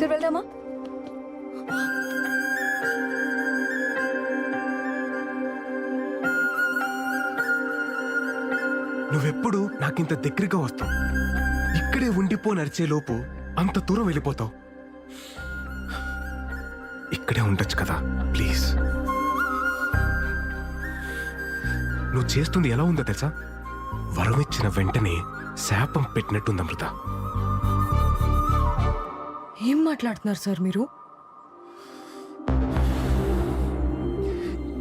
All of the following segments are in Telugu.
సరే వెళ్దామా? నువ్వెప్పుడు నాకింత దగ్గరగా వస్తావు, ఇక్కడే ఉండిపో నడిచే లోపు అంత దూరం వెళ్ళిపోతావు. ఇక్కడే ఉండొచ్చు కదా ప్లీజ్. నువ్వు చేస్తుంది ఎలా ఉందో తెలుసా? వరమిచ్చిన వెంటనే శాపం పెట్టినట్టుంది అమృత. ఏం మాట్లాడుతున్నారు సార్ మీరు?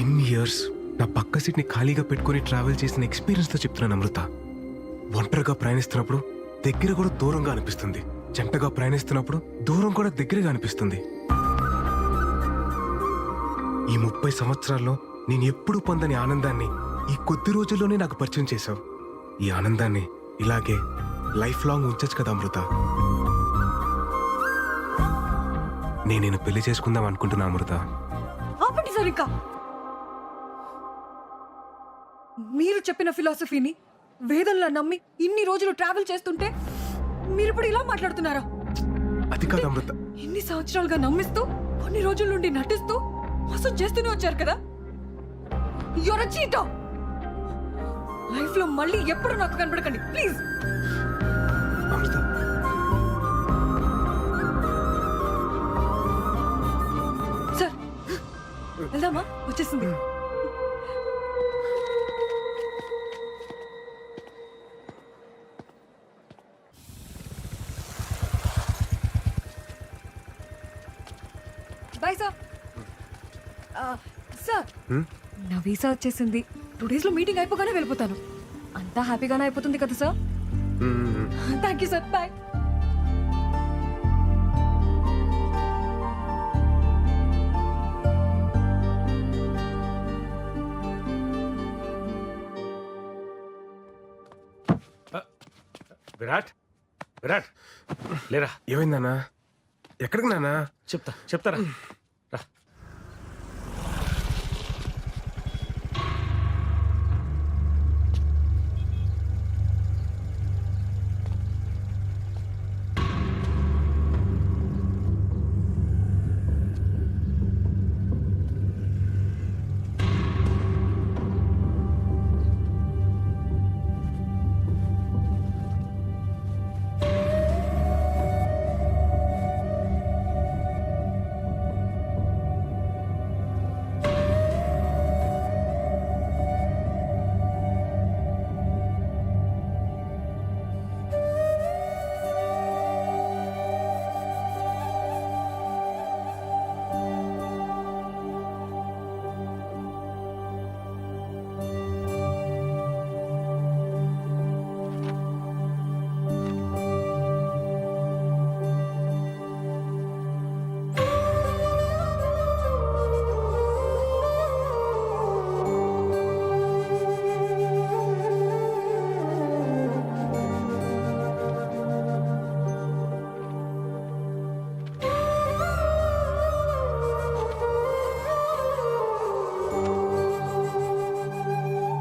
ఇన్ని ఇయర్స్ నా పక్క సీట్ని ఖాళీగా పెట్టుకుని ట్రావెల్ చేసిన ఎక్స్పీరియన్స్తో చెప్తున్నాను అమృత. ఒంటరిగా ప్రయాణిస్తున్నప్పుడు దగ్గర కూడా దూరంగా అనిపిస్తుంది, జంటగా ప్రయాణిస్తున్నప్పుడు దూరం కూడా దగ్గరగా అనిపిస్తుంది. ఈ 30 సంవత్సరాల్లో నేను ఎప్పుడూ పొందని ఆనందాన్ని ఈ కొద్ది రోజుల్లోనే నాకు పరిచయం చేశావు. ఈ ఆనందాన్ని ఇలాగే లైఫ్ లాంగ్ ఉంచచ్చు కదా అమృత. నేను పెళ్లి చేసుకుందాం అనుకుంటున్నా అమృత. ఆపండి సార్, ఇంకా మీరు చెప్పిన ఫిలాసఫీని వేదంలా నమ్మి ఇన్ని రోజులు ట్రావెల్ చేస్తుంటే మీరు ఇప్పుడు ఇలా మాట్లాడుతున్నారా? అది కాదు అమృత. ఇన్ని సంవత్సరాలుగా నమ్మిస్తూ కొన్ని రోజుల నుండి నటిస్తూ మోసం చేస్తూనే వచ్చారు కదా. Your cheater. లైఫ్ లో మళ్ళీ ఎప్పుడు నాకు కనబడకండి ప్లీజ్. అమృత, సార్ వెళ్దామా? వచ్చేసింది. Bye sir. సార్ నా వీసా వచ్చేసింది. 2 days లో మీటింగ్ అయిపోగానే వెళ్ళిపోతాను. అంతా హ్యాపీగానే అయిపోతుంది కదా sir? Thank you sir. Bye. Virat, Virat లేరా. ఏమైంది నాన్న? ఎక్కడికి నాన్న? చెప్తారా రా.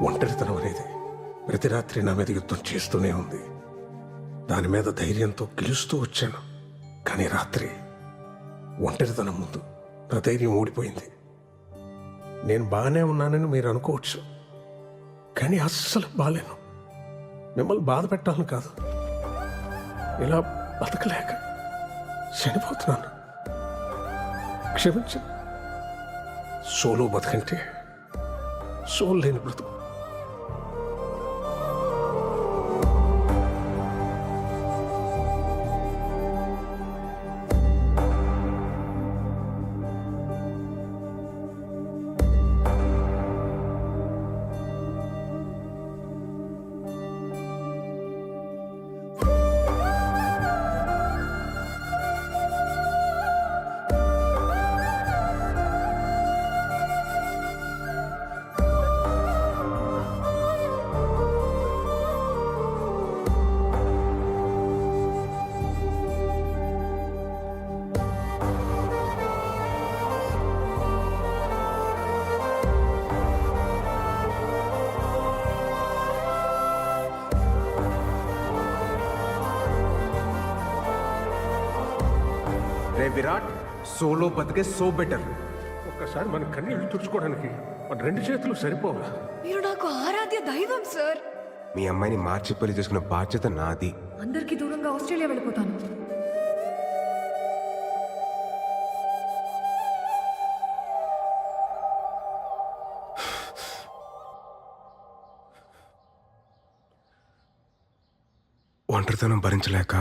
ఒంటరితనం అనేది ప్రతి రాత్రి నా మీద యుద్ధం చేస్తూనే ఉంది. దాని మీద ధైర్యంతో గెలుస్తూ వచ్చాను. కానీ రాత్రి ఒంటరితనం ముందు నా ధైర్యం ఓడిపోయింది. నేను బాగానే ఉన్నానని మీరు అనుకోవచ్చు, కానీ అస్సలు బాలేను. మిమ్మల్ని బాధ పెట్టాలని కాదు, ఇలా బతకలేక చనిపోతున్నాను. క్షమించండి. సోలో బతకంటే సోల్ లేని బ్రతుకు. రే విరాట్, సోలో బతికే సో బెటర్. ఒక్కసారి మన కన్నీళ్ళు తుడుచుకోవడానికి మన 2 చేతులు సరిపోవా? మీరు నాకు ఆరాధ్య దైవం సార్. మీ అమ్మాయిని మార్చి పెళ్లి చేసుకునే బాధ్యత నాది. అందరికీ దూరంగా ఆస్ట్రేలియా వెళ్ళిపోతాను. ఒంటరితనం భరించలేక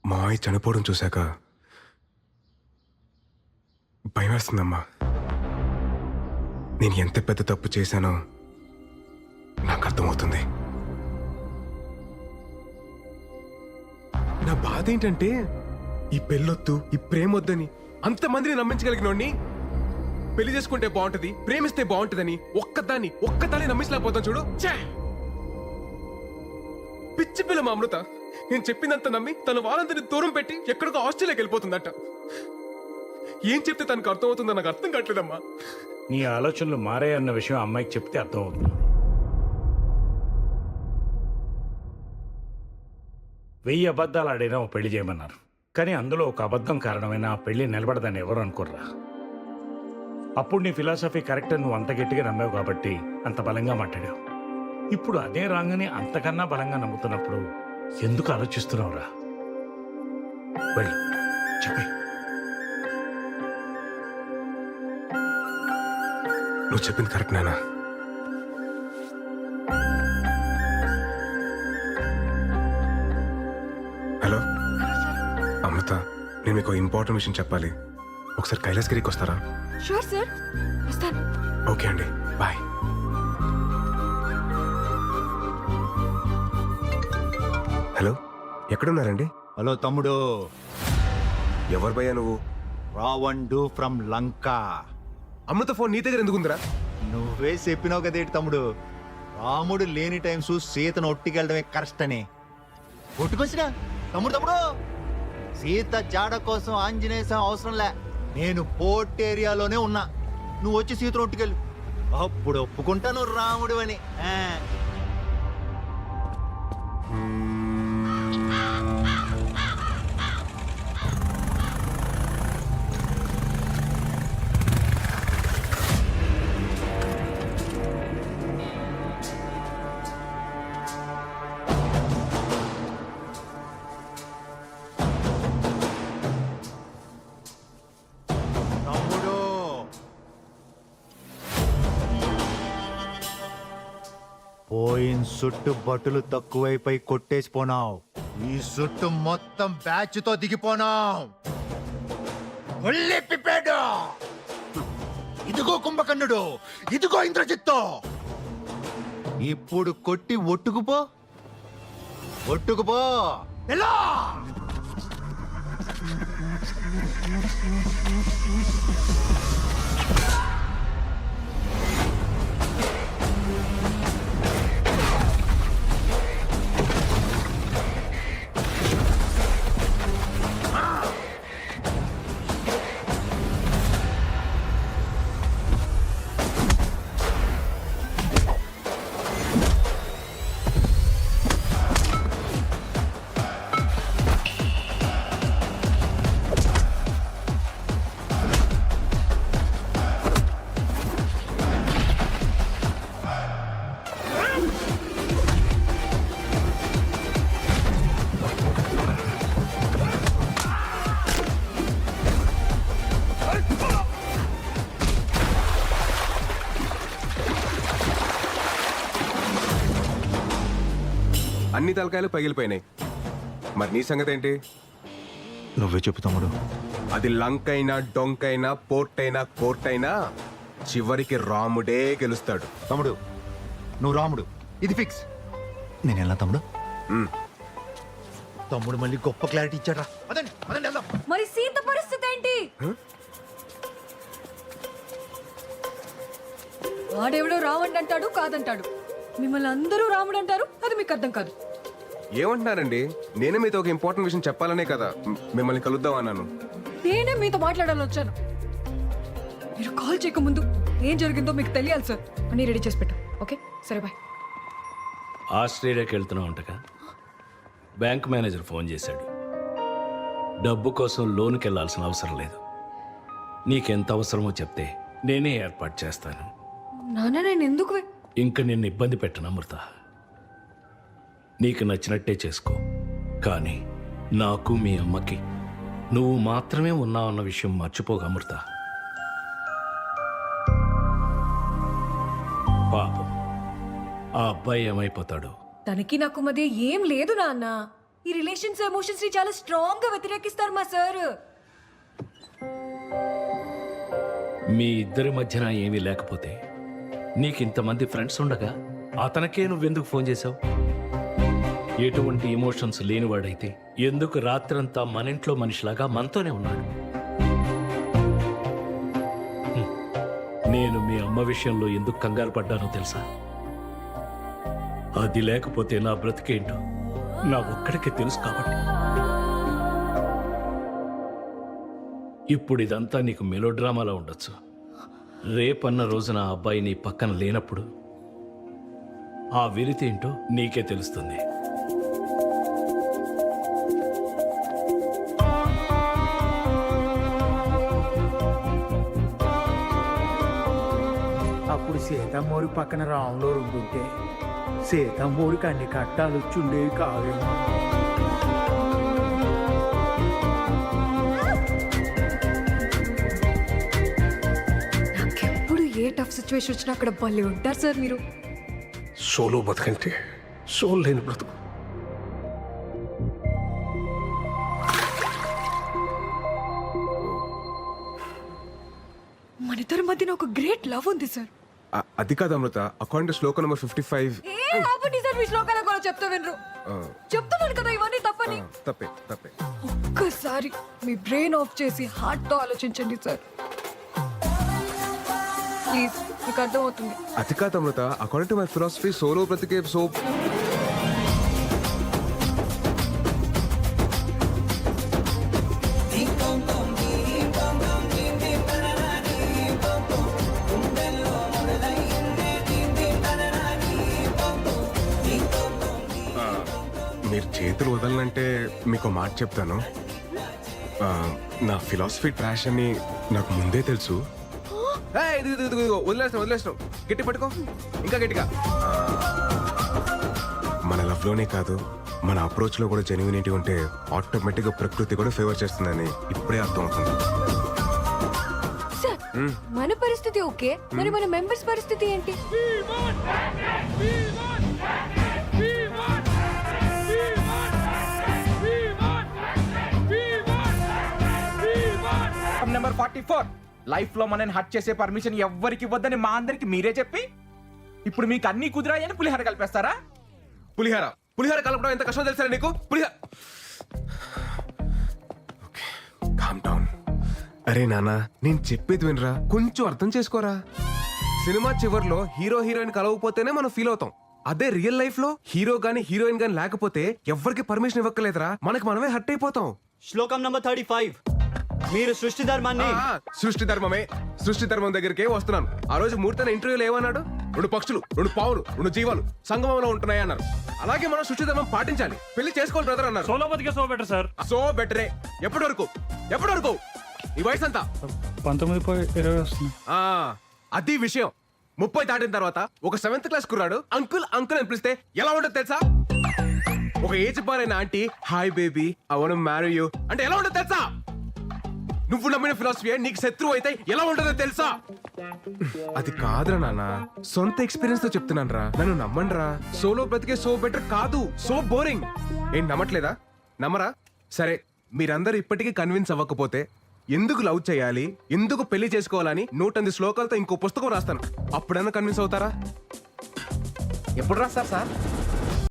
మావయ్య చనిపోవడం చూశాక భయం వేస్తుందమ్మా. నేను ఎంత పెద్ద తప్పు చేశానో నాకు అర్థమవుతుంది. నా బాధ ఏంటంటే ఈ పెళ్ళొద్దు, ఈ ప్రేమొద్దని అంతమందిని నమ్మించగలిగినోడిని పెళ్లి చేసుకుంటే బాగుంటది, ప్రేమిస్తే బాగుంటదని ఒక్కదాన్ని నమ్మించలేకపోతాను చూడు. ఛే! పిచ్చి పిల్ల మా అమృత నేను చెప్పిందంత నమ్మి తన వాళ్ళందరినీ దూరం పెట్టి ఎక్కడికో ఆస్ట్రేలియాకి వెళ్ళిపోతుందట. ఏం చెప్తే తనకు అర్థమవుతుందో నాకు అర్థం కావట్లేదమ్మా. నీ ఆలోచనలు మారాయన్న విషయం అమ్మాయికి చెప్తే అర్థమవుతుంది. 1000 అబద్ధాలు ఆడినా ఓ పెళ్లి చేయమన్నారు, కానీ అందులో ఒక అబద్ధం కారణమైన ఆ పెళ్లి నిలబడదని ఎవరు అనుకోర్రా. అప్పుడు నీ ఫిలాసఫీ కరెక్ట్ నువ్వు అంత గట్టిగా నమ్మావు కాబట్టి అంత బలంగా మాట్లాడావు. ఇప్పుడు అదే రాంగని అంతకన్నా బలంగా నమ్ముతున్నప్పుడు ఎందుకు ఆలోచిస్తున్నావురా? వెళ్ళు, చెప్పే. నువ్వు చెప్పింది కరెక్ట్ నానా. హలో అమృత, నేను మీకు ఇంపార్టెంట్ విషయం చెప్పాలి. ఒకసారి కైలాసగిరికి వస్తారా? షూర్ సార్, వస్తాను. ఓకే అండి, బాయ్. హలో, ఎక్కడున్నారండి? హలో తమ్ముడు, ఎవరు భయ్యా నువ్వు? రావణుడు ఫ్రమ్ లంక. అమృత ఫోన్ నీ దగ్గర ఎందుకుందిరా? నువ్వే చెప్పినావు కదేటి తమ్ముడు, రాముడు లేని టైమ్స్ సీతను ఒట్టికెళ్ళడమే కరెక్ట్ అని. ఒట్టుకొచ్చినా తమ్ముడు తమ్ముడు, సీత జాడ కోసం ఆంజనేయ స్వామి అవసరం లే, నేను పోర్ట్ ఏరియాలోనే ఉన్నా. నువ్వు వచ్చి సీతను ఒట్టుకెళ్ళు, అప్పుడు ఒప్పుకుంటాను రాముడు అని. తమ్ముడు, పోయిన సుట్టు బట్టులు తక్కువైపోయి కొట్టేసిపోనావు. ఈ సుట్టు మొత్తం బ్యాచ్ తో దిగిపోనావు. పిప్పాడు, ఇదిగో కుంభకర్ణుడు, ఇదిగో ఇంద్రజిత్తు. ఇప్పుడు కొట్టి ఒట్టుకుపో, ఒట్టుకుపో. ఎలా? అన్ని తలకాయలు పగిలిపోయినాయి. మరి నీ సంగతి ఏంటి? నువ్వే చెప్పు తమ్ముడు. అది లంకైనా, డొంకైనా, పోర్ట్ అయినా, కోర్ట్ అయినా చివరికి రాముడే గెలుస్తాడు. తమ్ముడు నువ్వు రాముడు, ఇది ఫిక్స్. నేను ఎలా తమ్ముడు? తమ్ముడు మళ్ళీ గొప్ప క్లారిటీ ఇచ్చాడా? అదండి అదండి వెళ్దాం. మరి సీత పరిస్థితి ఏంటి? వాడెవడో రావణ్ అంటాడు, కాదంటాడు. మిమ్మల్ని అందరూ రాముడు అంటారు, అది మీకు అర్థం కాదు. ఏమంటున్నారండి? నేనే మీతో ఒక ఇంపార్టెంట్ విషయం చెప్పాలనే కదా మిమ్మల్ని కలుద్దాం అన్నాను. నేనే మీతో మాట్లాడాలని వచ్చాను. మీరు కాల్ చేయకముందు ఏం జరిగిందో మీకు తెలియాలి సార్. అన్నీ రెడీ చేసి పెట్టు. ఓకే, సరే బాయ్. ఆస్ట్రేలియాకి వెళ్తున్నావు అంటగా బ్యాంక్ మేనేజర్ ఫోన్ చేశాడు. డబ్బు కోసం లోనుకి వెళ్ళాల్సిన అవసరం లేదు. నీకెంత అవసరమో చెప్తే నేనే ఏర్పాటు చేస్తాను. నాన్న నేను ఎందుకు ఇంక నిన్ను ఇబ్బంది పెట్టను అమృత. నీకు నచ్చినట్టే చేసుకో. కానీ నాకు మీ అమ్మకి నువ్వు మాత్రమే ఉన్నావన్న విషయం మర్చిపోక అమృత. పాపం ఆ అబ్బాయి ఏమైపోతాడు? తనకి నాకు మధ్య ఏం లేదు నాన్న. ఈ రిలేషన్స్ ఎమోషన్స్ ని చాలా స్ట్రాంగ్ గా వ్యతిరేకిస్తారు మా సార్. మీ ఇద్దరి మధ్యన ఏమీ లేకపోతే నీకింతమంది ఫ్రెండ్స్ ఉండగా అతనికే నువ్వెందుకు ఫోన్ చేశావు? ఎటువంటి ఎమోషన్స్ లేనివాడైతే ఎందుకు రాత్రంతా మన ఇంట్లో మనిషిలాగా మనతోనే ఉన్నాడు? హ్మ్. నేను మీ అమ్మ విషయంలో ఎందుకు కంగారు పడ్డానో తెలుసా? అది లేకపోతే నా బ్రతికేంటో నా ఒక్కడికే తెలుసు కాబట్టి. ఇప్పుడు ఇదంతా నీకు మెలోడ్రామాలో ఉండొచ్చు. రేపన్న రోజున ఆ అబ్బాయి నీ పక్కన లేనప్పుడు ఆ వెలితి ఏంటో నీకే తెలుస్తుంది. అప్పుడు సీతమ్మోరి పక్కన రాములో రుండుంటే సీతమ్మోరికి అన్ని కట్టాలు వచ్చుండేవి కావేమో. నాకెప్పుడు ఏ టఫ్ సిచ్యువేషన్ వచ్చినా అక్కడ భలే ఉంటారు సార్ మీరు. సోలో బతుకంటే సోల్ లేని బ్రతుకు. మన ఇద్దరి మధ్యన ఒక గ్రేట్ లవ్ ఉంది సార్. అది కాదు Amrutha, according to Shloka number 55. ఏ ఆపండి సార్, మీ శ్లోకాల కూడా చెప్తా వినరు. చెప్తున్నాను కదా ఇవన్నీ తప్పని. తప్పే తప్పే. ఒక్కసారి మీ బ్రెయిన్ ఆఫ్ చేసి హార్ట్ తో ఆలోచించండి సార్ ప్లీజ్. మీకు అర్థమవుతుంది. అది కాదు Amrutha, according to my philosophy solo బ్రతికే సో. మీరు చేతులు వదలనంటే మీకు మాట చెప్తాను. నా ఫిలాసఫీ ట్రాష్ అని నాకు ముందే తెలుసు. వదిలేస్తాం గట్టి పట్టుకో, ఇంకా గట్టిగా. మన లవ్లోనే కాదు, మన అప్రోచ్లో కూడా జెన్యూనిటీ ఉంటే ఆటోమేటిక్గా ప్రకృతి కూడా ఫేవర్ చేస్తుందని ఇప్పుడే అర్థం అవుతుంది. సార్ మన పరిస్థితి ఓకే, మరి మన మెంబర్స్ పరిస్థితి ఏంటి? నెంబర్ 44 లైఫ్ లో మనని హట్ చేసే పర్మిషన్ ఎవ్వరికి ఇవ్వద్దని మా అందరికి మీరే చెప్పి ఇప్పుడు మీకు అన్ని కుదిరాయని పులిహార కలిపేస్తారా? పులిహార కలపడం ఎంత కష్టం తెలుసా నీకు? Calm down. అరే నానా, నేను చెప్పేది వినరా, కొంచెం అర్థం చేసుకోరా. సినిమా చివర్లో హీరో హీరోయిన్ కలవకపోతేనే మనం ఫీల్ అవుతాం. అదే రియల్ లైఫ్ లో హీరో గాని హీరోయిన్ గాని లేకపోతే ఎవరికి పర్మిషన్ ఇవ్వక్కలేదురా, మనకి మనమే హట్ అయిపోతాం. శ్లోకం నంబర్ 35. మీరు సృష్టి ధర్మాన్ని సృష్టి ధర్మం దగ్గరికే వస్తున్నాను. ఆ రోజు మూర్తన ఇంటర్వ్యూలో ఏమన్నాడు? 2 పక్షులు, 2 పావులు, 2 జీవాలు సంగమంలో ఉంటున్నాయి అన్నారు. అలాగే మనం సృష్టి ధర్మం పాటించాలి. పెళ్లి చేసుకోవాలి బ్రదర్ అన్నారు. సోలో బతికే సో బెటర్ సార్. సో బెటరే. ఎప్పటి వరకు ఈ వయసు అంతా 19.20 వస్తుంది. అది విషయం. 30 దాటిన తర్వాత ఒక 7th క్లాస్ కుర్రాడు అంకుల్ అని పిలిస్తే ఎలా ఉంటుంది తెలుసా? ఒక ఏజ్ బారైన aunty hi baby I want to marry you అంటే ఎలా ఉంటుంది తెలుసా? నువ్వు నమ్మిన ఫిలాసఫీ నీకు శత్రువు అయితే ఎలా ఉంటుందో తెలుసా? అది కాదురా నాన్న, సొంత ఎక్స్పీరియన్స్ తో చెప్తున్నాను రా, నన్ను నమ్మండి రా. సోలో బ్రతికే సో బెటర్ కాదు, సో బోరింగ్. ఏం నమ్మట్లేదా? నమ్మరా? సరే, మీరందరూ ఇప్పటికీ కన్విన్స్ అవ్వకపోతే ఎందుకు లవ్ చేయాలి, ఎందుకు పెళ్లి చేసుకోవాలని 108 శ్లోకాలతో ఇంకో పుస్తకం రాస్తాను. అప్పుడన్నా కన్విన్స్ అవుతారా? ఎప్పుడు రాస్తారు సార్?